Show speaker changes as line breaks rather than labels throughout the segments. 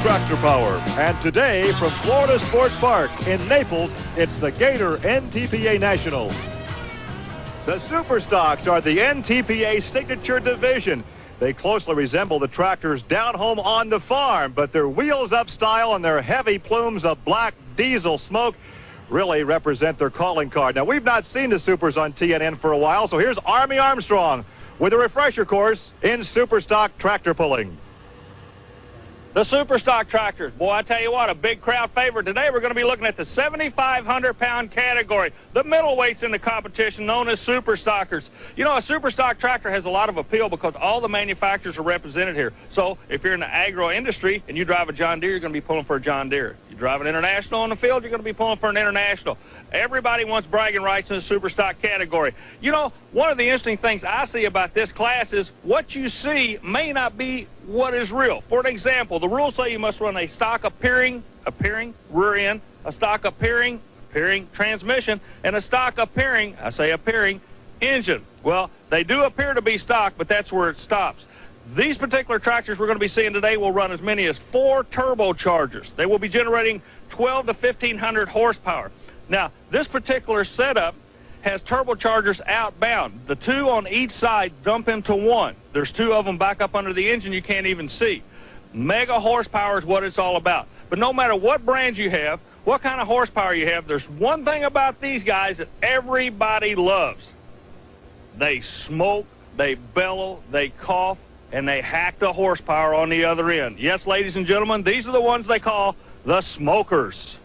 tractor power. And today from Florida Sports Park in Naples, it's the Gator NTPA National. The Super Stocks are the NTPA signature division. They closely resemble the tractors down home on the farm, but their wheels up style and their heavy plumes of black diesel smoke really represent their calling card. Now, we've not seen the Supers on TNN for a while, so here's Army Armstrong with a refresher course in Super Stock tractor pulling.
The Super Stock tractors, boy, I tell you what, a big crowd favorite. Today we're going to be looking at the 7,500-pound category, the middleweights in the competition known as Super Stockers. You know, a Super Stock tractor has a lot of appeal because all the manufacturers are represented here. So if you're in the agro industry and you drive a John Deere, you're going to be pulling for a John Deere. You drive an International on the field, you're going to be pulling for an International. Everybody wants bragging rights in the Super Stock category. You know, one of the interesting things I see about this class is what you see may not be what is real. For an example, the rules say you must run a stock appearing rear end, a stock appearing transmission, and a stock appearing engine. Well, they do appear to be stock, but that's where it stops. These particular tractors we're going to be seeing today will run as many as 4 turbochargers. They will be generating 12 to 1,500 horsepower. Now, this particular setup has turbochargers outbound. The 2 on each side dump into 1. There's 2 of them back up under the engine you can't even see. Mega horsepower is what it's all about. But no matter what brand you have, what kind of horsepower you have, there's one thing about these guys that everybody loves. They smoke, they bellow, they cough, and they hack the horsepower on the other end. Yes, ladies and gentlemen, these are the ones they call the smokers.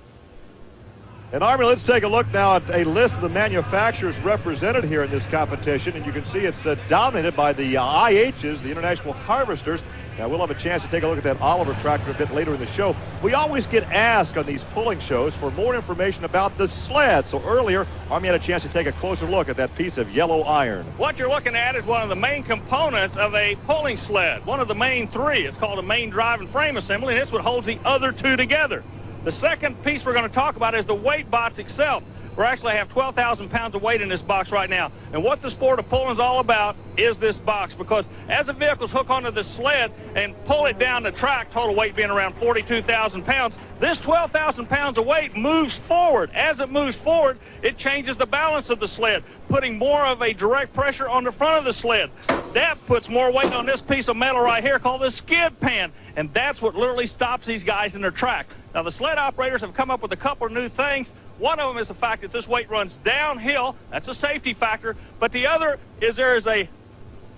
And Army, let's take a look now at a list of the manufacturers represented here in this competition, and you can see it's dominated by the IHs, the International Harvesters. Now, we'll have a chance to take a look at that Oliver tractor a bit later in the show. We always get asked on these pulling shows for more information about the Sled. So earlier, Army had a chance to take a closer look at that piece of yellow iron.
What you're looking at is one of the main components of a pulling sled, one of the main 3. It's called a main drive and frame assembly, and it's what holds the other 2 together. The second piece we're going to talk about is the weight box itself. We actually have 12,000 pounds of weight in this box right now. And what the sport of pulling is all about is this box, because as the vehicles hook onto the sled and pull it down the track, total weight being around 42,000 pounds, this 12,000 pounds of weight moves forward. As it moves forward, it changes the balance of the sled, putting more of a direct pressure on the front of the sled. That puts more weight on this piece of metal right here called the skid pan, and that's what literally stops these guys in their track. Now, the sled operators have come up with a couple of new things. One of them is the fact that this weight runs downhill. That's a safety factor. But the other is there is a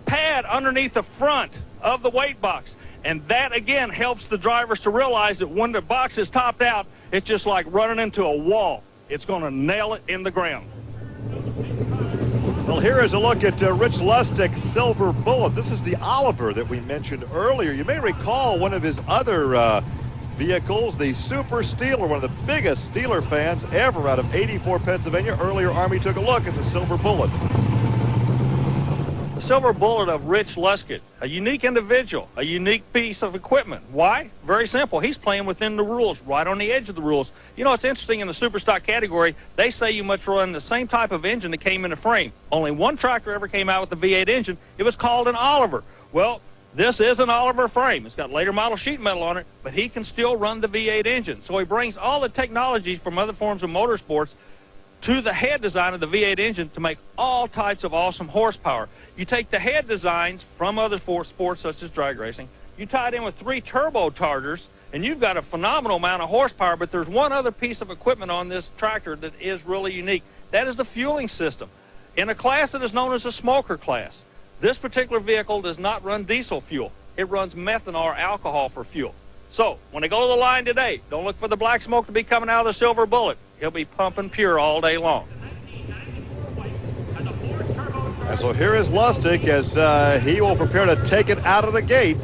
pad underneath the front of the weight box. And that, again, helps the drivers to realize that when the box is topped out, it's just like running into a wall. It's going to nail it in the ground.
Well, here is a look at Rich Lustig Silver Bullet. This is the Oliver that we mentioned earlier. You may recall one of his other vehicles, the Super Steeler, one of the biggest Steeler fans ever out of 84, Pennsylvania. Earlier, Army took a look at the Silver Bullet.
The Silver Bullet of Rich Lustig, a unique individual, a unique piece of equipment. Why? Very simple. He's playing within the rules, right on the edge of the rules. You know, it's interesting in the Super Stock category, they say you must run the same type of engine that came in the frame. Only one tractor ever came out with the V8 engine. It was called an Oliver. Well, this is an Oliver frame. It's got later model sheet metal on it, but he can still run the V8 engine. So he brings all the technologies from other forms of motorsports to the head design of the V8 engine to make all types of awesome horsepower. You take the head designs from other sports such as drag racing, you tie it in with 3 turbochargers, and you've got a phenomenal amount of horsepower. But there's one other piece of equipment on this tractor that is really unique. That is the fueling system. In a class that is known as a smoker class, this particular vehicle does not run diesel fuel. It runs methanol or alcohol for fuel. So when they go to the line today, don't look for the black smoke to be coming out of the Silver Bullet. He'll be pumping pure all day long.
And so here is Lustig as he will prepare to take it out of the gate.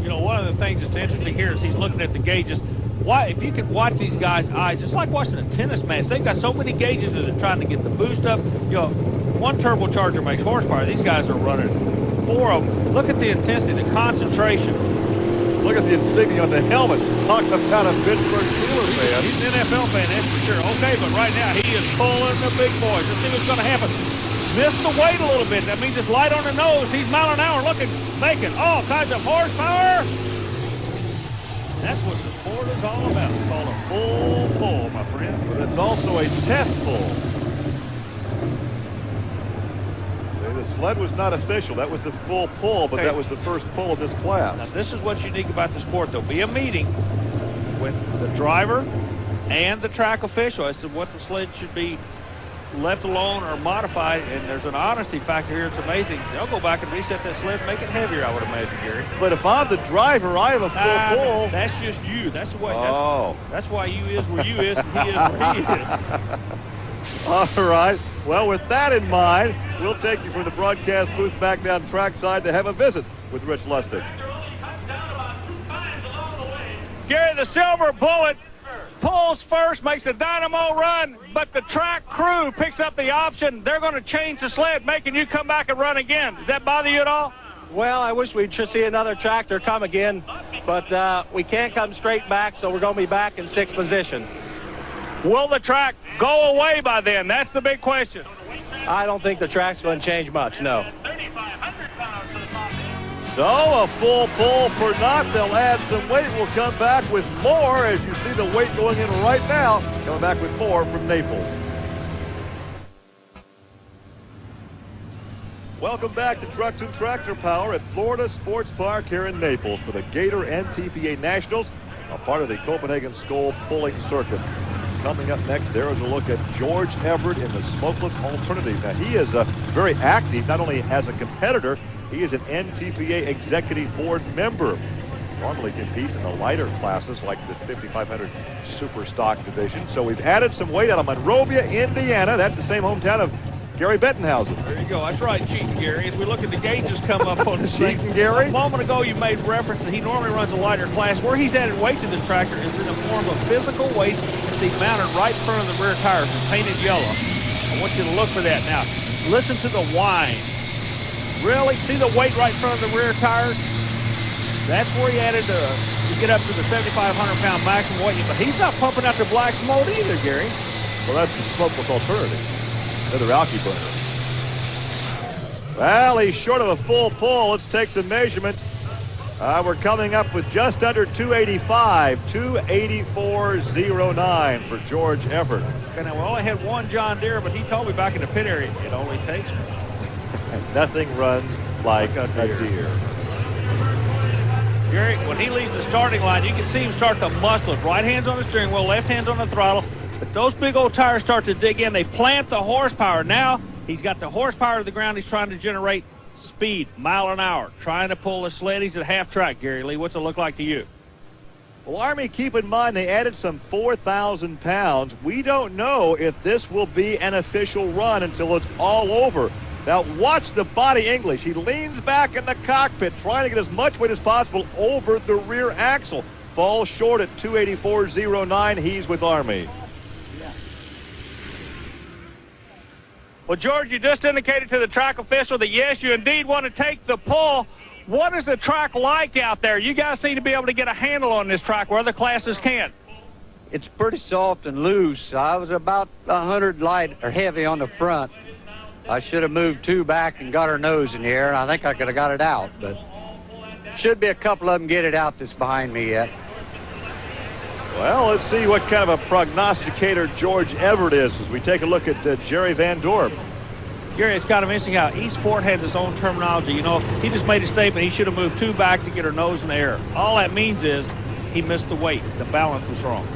You know, one of the things that's interesting here is he's looking at the gauges. Why, if you could watch these guys' eyes, it's like watching a tennis match. They've got so many gauges that they're trying to get the boost up. You know, one turbocharger makes horsepower. These guys are running 4 of them. Look at the intensity, the concentration.
Look at the insignia on the helmet. Talk about a Pittsburgh Steelers fan.
He's an NFL fan, that's for sure. Okay, but right now he is pulling the big boys. Let's see what's going to happen. Missed the weight a little bit. That means it's light on the nose. He's mile an hour looking, making all kinds of horsepower.
it's also a test pull. See, the sled was not official. That was the full pull, but that was the first pull of this class.
Now, this is what's unique about the sport. There'll be a meeting with the driver and the track official as to what the sled should be left alone or modified, and there's an honesty factor here. It's amazing. They'll go back and reset that sled, make it heavier, I would imagine, Gary.
But if I'm the driver, I have a full pull.
That's just you. That's the way. That's why you is where you is and he is where he is.
All right. Well, with that in mind, we'll take you from the broadcast booth back down trackside to have a visit with Rich Lustig.
Gary, the Silver Bullet pulls first, makes a dynamo run, but the track crew picks up the option. They're going to change the sled, making you come back and run again. Does that bother you at all?
Well, I wish we'd see another tractor come again, but we can't come straight back, so we're going to be back in 6th position.
Will the track go away by then? That's the big question.
I don't think the track's going to change much, no.
So a full pull for Knott. They'll add some weight. We'll come back with more as you see the weight going in right now. Coming back with more from Naples. Welcome back to Trucks and Tractor Power at Florida Sports Park here in Naples for the Gator NTPA Nationals, a part of the Copenhagen Skull pulling circuit. Coming up next, there is a look at George Everett in the smokeless alternative. Now, he is very active, not only as a competitor, he is an NTPA executive board member. Normally competes in the lighter classes like the 5500 super stock division. So we've added some weight out of Monrovia, Indiana. That's the same hometown of Gary Bettenhausen.
There you go. That's right, Cheating Gary. As we look at the gauges come up on this thing.
Cheating Gary?
A moment ago, you made reference that he normally runs a lighter class. Where he's added weight to this tractor is in the form of physical weight that's mounted right in front of the rear tires. It's painted yellow. I want you to look for that. Now, listen to the whine. Really? See the weight right in front of the rear tires? That's where he added to get up to the 7,500-pound maximum weight. But he's not pumping out the black smoke either, Gary.
Well, that's the smokeless alternative. Another alky burner. Well, he's short of a full pull. Let's take the measurement. We're coming up with just under 285, 284.09 for George Everett.
Okay, now we only had one John Deere, but he told me back in the pit area, it only takes one.
Nothing runs like a deer.
Gary, when he leaves the starting line, you can see him start to muscle it. Right hand's on the steering wheel, left hand's on the throttle. But those big old tires start to dig in. They plant the horsepower. Now he's got the horsepower to the ground. He's trying to generate speed, mile an hour, trying to pull the sled. He's at half track, Gary Lee. What's it look like to you?
Well, Army, keep in mind they added some 4,000 pounds. We don't know if this will be an official run until it's all over. Now watch the body English. He leans back in the cockpit, trying to get as much weight as possible over the rear axle. Falls short at 284.09. He's with Army.
Well, George, you just indicated to the track official that, yes, you indeed want to take the pull. What is the track like out there? You guys seem to be able to get a handle on this track where other classes can't.
It's pretty soft and loose. I was about 100 light or heavy on the front. I should have moved 2 back and got her nose in the air. I think I could have got it out, but should be a couple of them get it out that's behind me yet.
Well, let's see what kind of a prognosticator George Everett is as we take a look at Jerry Van Dorp.
Gary, it's kind of interesting how each sport has its own terminology. You know, he just made a statement he should have moved 2 back to get her nose in the air. All that means is he missed the weight. The balance was wrong.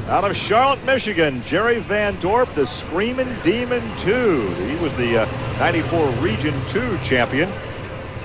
Out of Charlotte, Michigan, Jerry Van Dorp, the Screamin' Demon 2. He was the 94 Region 2 champion.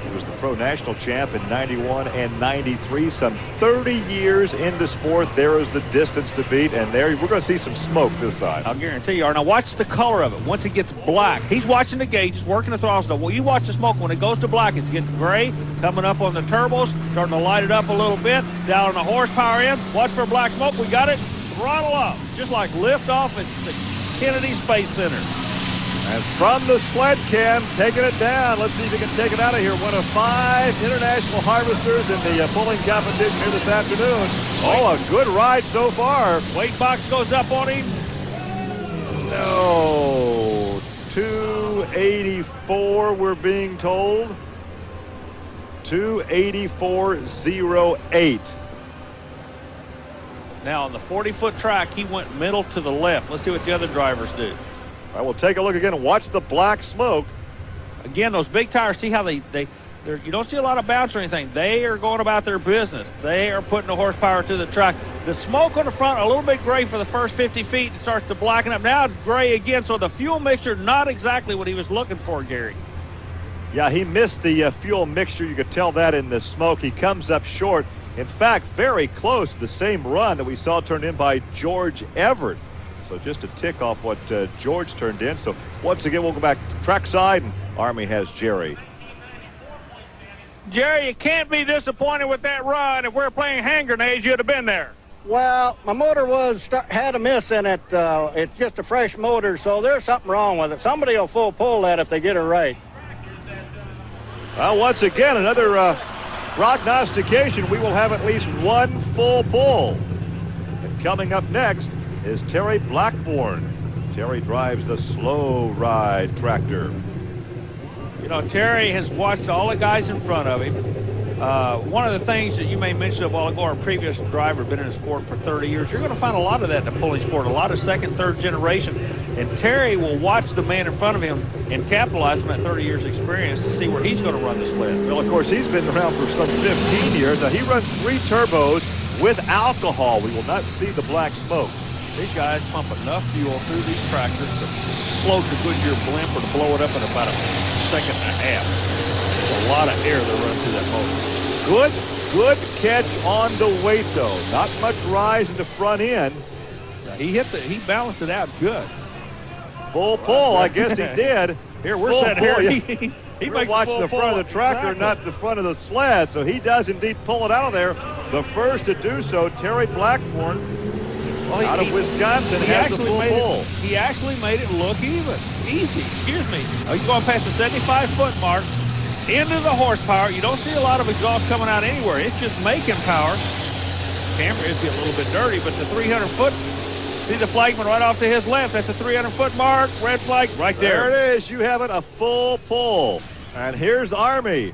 He was the Pro National champ in 91 and 93. Some 30 years in the sport. There is the distance to beat, and there we're going to see some smoke this time.
I'll guarantee you are. Now watch the color of it. Once it gets black, he's watching the gauges, working the throttle stuff. Well, you watch the smoke. When it goes to black, it's getting gray, coming up on the turbos, starting to light it up a little bit. Down on the horsepower end, watch for black smoke. We got it. Throttle up, just like lift off at the Kennedy Space Center.
And from the sled cam, taking it down. Let's see if he can take it out of here. One of 5 international harvesters in the pulling competition here this afternoon. Oh, a good ride so far.
Weight box goes up on him.
No, 284 we're being told. 284.08.
Now on the 40-foot track, he went middle to the left. Let's see what the other drivers do.
All right, we'll take a look again and watch the black smoke.
Again, those big tires, see how they're, you don't see a lot of bounce or anything. They are going about their business. They are putting the horsepower to the track. The smoke on the front, a little bit gray for the first 50 feet. It starts to blacken up. Now it's gray again, so the fuel mixture, not exactly what he was looking for, Gary.
Yeah, he missed the fuel mixture. You could tell that in the smoke. He comes up short. In fact, very close to the same run that we saw turned in by George Everett. So just a tick off what George turned in. So once again, we'll go back to trackside, and Army has Jerry.
Jerry, you can't be disappointed with that run. If we're playing hand grenades, you'd have been there.
Well, my motor had a miss in it. It's just a fresh motor, so there's something wrong with it. Somebody will full pull that if they get it right.
Well, once again, another prognostication. We will have at least one full pull. And coming up next is Terry Blackbourn. Terry drives the slow ride tractor.
You know, Terry has watched all the guys in front of him. One of the things that you may mention a while ago, our previous driver been in the sport for 30 years. You're going to find a lot of that in the pulling sport, a lot of second, third generation. And Terry will watch the man in front of him and capitalize on that 30 years experience to see where he's going to run the sled.
Well, of course, he's been around for some 15 years. Now, he runs 3 turbos with alcohol. We will not see the black smoke.
These guys pump enough fuel through these tractors to float the Goodyear blimp or to blow it up in about a second and a half. There's a lot of air that runs through that motor. Good catch on the weight, though. Not much rise in the front end. He balanced it out good.
Full pull, I guess he did.
Here, we're
full
sitting here.
Yeah. We're watching the front of the tractor, not the front of the sled. So he does indeed pull it out of there. The first to do so, Terry Blackbourn, out of Wisconsin, has the full pull.
He actually made it look easy. Excuse me. He's going past the 75-foot mark into the horsepower. You don't see a lot of exhaust coming out anywhere. It's just making power. Camera is a little bit dirty, but the 300-foot. See the flagman right off to his left. That's the 300-foot mark. Red flag right there.
There it is. You have it, a full pull. And here's Army.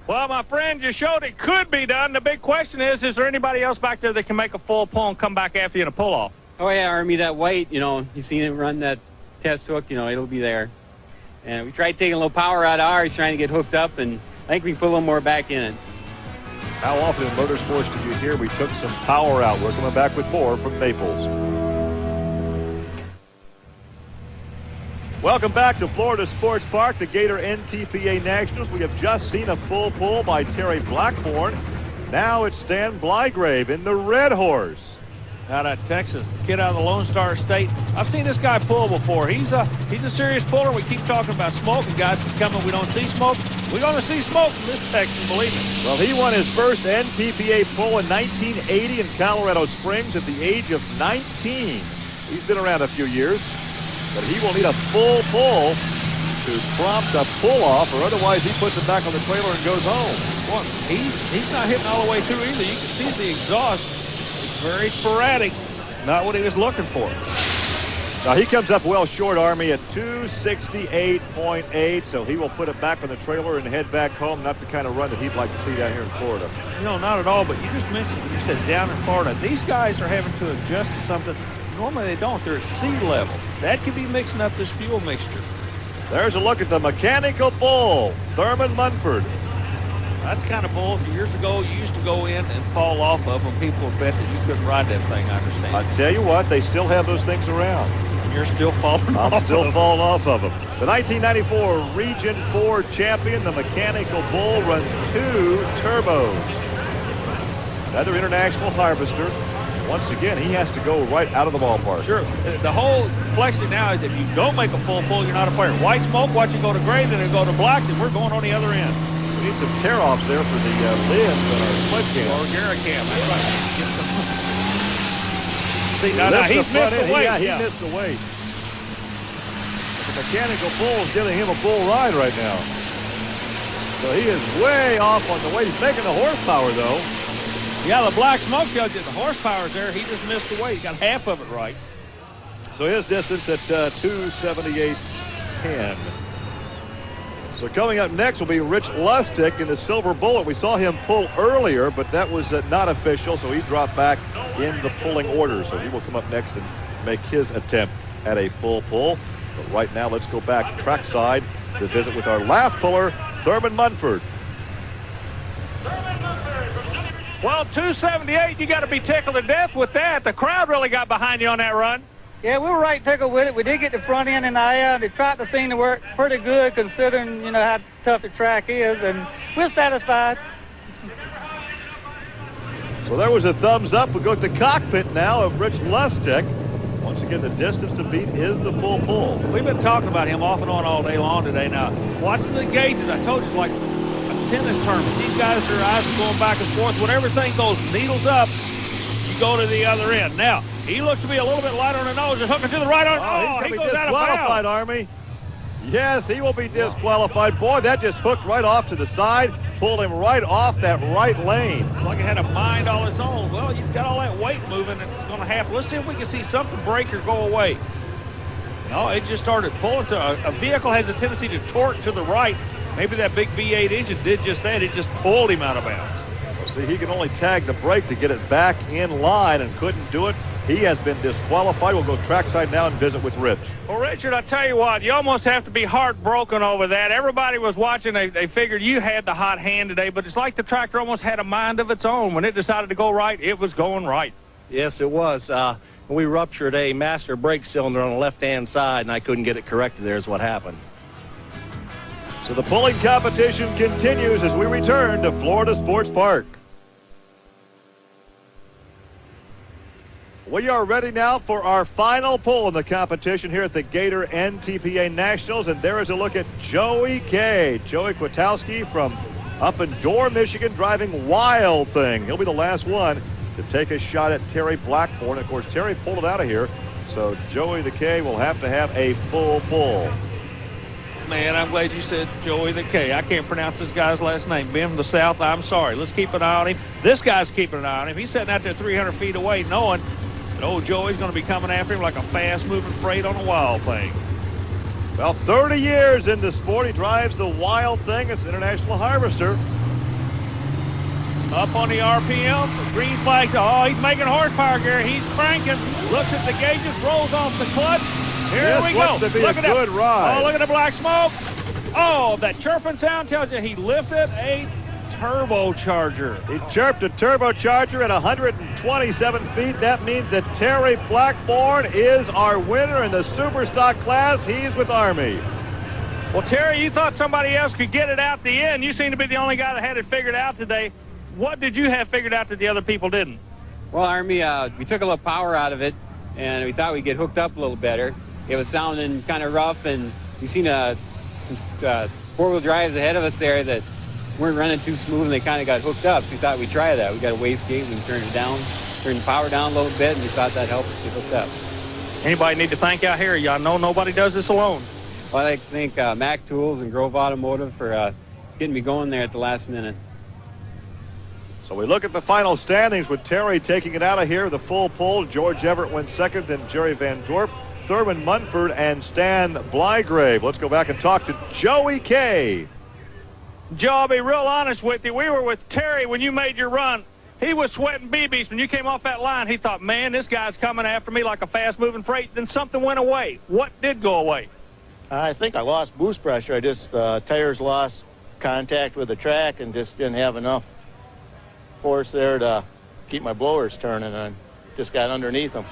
Well, my friend, you showed it could be done. The big question is there anybody else back there that can make a full pull and come back after you in a pull-off?
Oh, yeah, Army, that white, you know, you seen it run that test hook, you know, it'll be there. And we tried taking a little power out of ours, trying to get hooked up, and I think we can put a little more back in it.
How often in motorsports do you hear we took some power out? We're coming back with more from Naples. Welcome back to Florida Sports Park, the Gator NTPA Nationals. We have just seen a full pull by Terry Blackbourn. Now it's Stan Blygrave in the red horse.
Out of Texas, the kid out of the Lone Star State. I've seen this guy pull before. He's a serious puller. We keep talking about smoke, and guys keep coming. We don't see smoke. We're going to see smoke from this Texan, believe me.
Well, he won his first NTPA pull in 1980 in Colorado Springs at the age of 19. He's been around a few years, but he will need a full pull to prompt a pull-off, or otherwise he puts it back on the trailer and goes home.
Well, he's not hitting all the way through either. You can see the exhaust. Very sporadic. Not what he was looking for.
Now he comes up well short, Army, at 268.8, so he will put it back on the trailer and head back home. Not the kind of run that he'd like to see down here in Florida.
No, not at all, but you just mentioned, you said down in Florida. These guys are having to adjust to something. Normally they don't. They're at sea level. That could be mixing up this fuel mixture.
There's a look at the mechanical bull, Thurman Munford.
That's the kind of bull years ago you used to go in and fall off of when people would bet that you couldn't ride that thing, I understand.
I tell you what, they still have those things around.
And you're still falling off
I'm still
of them.
falling off of them. The 1994 Region 4 champion, the mechanical bull, runs 2 turbos. Another international harvester. Once again, he has to go right out of the ballpark.
Sure. The whole complexity now is if you don't make a full pull, you're not a player. White smoke, watch it go to gray, then it go to black, then we're going on the other end.
We need some tear-offs there for the lids on our sled cam.
Or Garricam. That's right. See, now he's missed the weight.
He missed the weight. The mechanical bull is giving him a bull ride right now. So he is way off on the weight. He's making the horsepower, though.
Yeah, the black smoke tells you the horsepower's there. He just missed the weight. He got half of it right.
So his distance at 278.10. So coming up next will be Rich Lustig in the Silver Bullet. We saw him pull earlier, but that was not official, so he dropped back in the pulling order. So he will come up next and make his attempt at a full pull. But right now, let's go back trackside to visit with our last puller, Thurman Munford.
Well, 278, you got to be tickled to death with that. The crowd really got behind you on that run.
Yeah, we were right tickled with it. We did get the front end in the air. The tractor seemed to work pretty good considering, you know, how tough the track is, and we're satisfied.
So there was a thumbs up. We'll go to the cockpit now of Rich Lustig. Once again, the distance to beat is the full pull.
We've been talking about him off and on all day long today. Now, watching the gauges, I told you, it's like a tennis tournament. These guys, their eyes are going back and forth. When everything goes needles up, you go to the other end. Now, he looks to be a little bit light on the nose and hooking to the right on.
Oh,
he
he's
goes out of
disqualified,
bounds.
Army. Yes, he will be disqualified. Boy, that just hooked right off to the side, pulled him right off that right lane.
It's like it had a mind all its own. Well, you've got all that weight moving, and it's going to happen. Let's see if we can see something break or go away. No, it just started pulling. A vehicle has a tendency to torque to the right. Maybe that big V8 engine did just that. It just pulled him out of bounds.
Well, see, he can only tag the brake to get it back in line and couldn't do it. He has been disqualified. We'll go trackside now and visit with Rich.
Well, Richard, I tell you what, you almost have to be heartbroken over that. Everybody was watching. They figured you had the hot hand today, but it's like the tractor almost had a mind of its own. When it decided to go right, it was going right.
Yes, it was. We ruptured a master brake cylinder on the left-hand side, and I couldn't get it corrected. There's what happened.
So the pulling competition continues as we return to Florida Sports Park. We are ready now for our final pull in the competition here at the Gator NTPA Nationals, and there is a look at Joey K. Joey KWIATKOWSKI from up in Dorr, Michigan, driving Wild Thing. He'll be the last one to take a shot at Terry Blackbourn. Of course, Terry pulled it out of here, so Joey the K will have to have a full pull.
Man, I'm glad you said Joey the K. I can't pronounce this guy's last name. Being from the South, I'm sorry. Let's keep an eye on him. This guy's keeping an eye on him. He's sitting out there 300 feet away knowing that old Joey's going to be coming after him like a fast-moving freight on a Wild Thing.
Well, 30 years in the sport. He drives the Wild Thing. It's an International Harvester.
Up on the RPM, the green flag. Oh, he's making horsepower gear. He's cranking. Looks at the gauges, rolls off the clutch. Here we go.
Looks to be a good ride.
Oh, look at the black smoke. Oh, that chirping sound tells you he lifted a turbocharger.
He chirped a turbocharger at 127 feet. That means that Terry Blackbourn is our winner in the super stock class. He's with Army.
Well, Terry, you thought somebody else could get it out the end. You seem to be the only guy that had it figured out today. What did you have figured out that the other people didn't?
Well, Army, we took a little power out of it, and we thought we'd get hooked up a little better. It was sounding kind of rough, and we seen four-wheel drives ahead of us there that weren't running too smooth, and they kind of got hooked up. So we thought we'd try that. We got a wastegate, we can turn it down, turn the power down a little bit, and we thought that'd help us get hooked up.
Anybody need to thank out here? Y'all know nobody does this alone.
Well, I'd like to thank Mac Tools and Grove Automotive for getting me going there at the last minute.
So we look at the final standings with Terry taking it out of here, the full pull. George Everett went second, then Jerry Van Dorp, Thurman Munford, and Stan Blagrave. Let's go back and talk to Joey K.
Joe, I'll be real honest with you. We were with Terry when you made your run. He was sweating BBs. When you came off that line, he thought, man, this guy's coming after me like a fast-moving freight. Then something went away. What did go away?
I think I lost boost pressure. I just, tires lost contact with the track and just didn't have enough force there to keep my blowers turning, and I just got underneath them.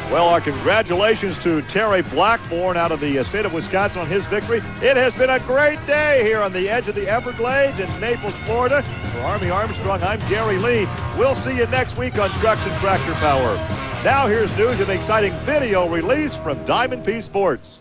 Well, our congratulations to Terry Blackbourn out of the state of Wisconsin on his victory. It has been a great day here on the edge of the Everglades in Naples, Florida. For Army Armstrong, I'm Gary Lee. We'll see you next week on Trucks and Tractor Power. Now here's news and exciting video release from Diamond P Sports.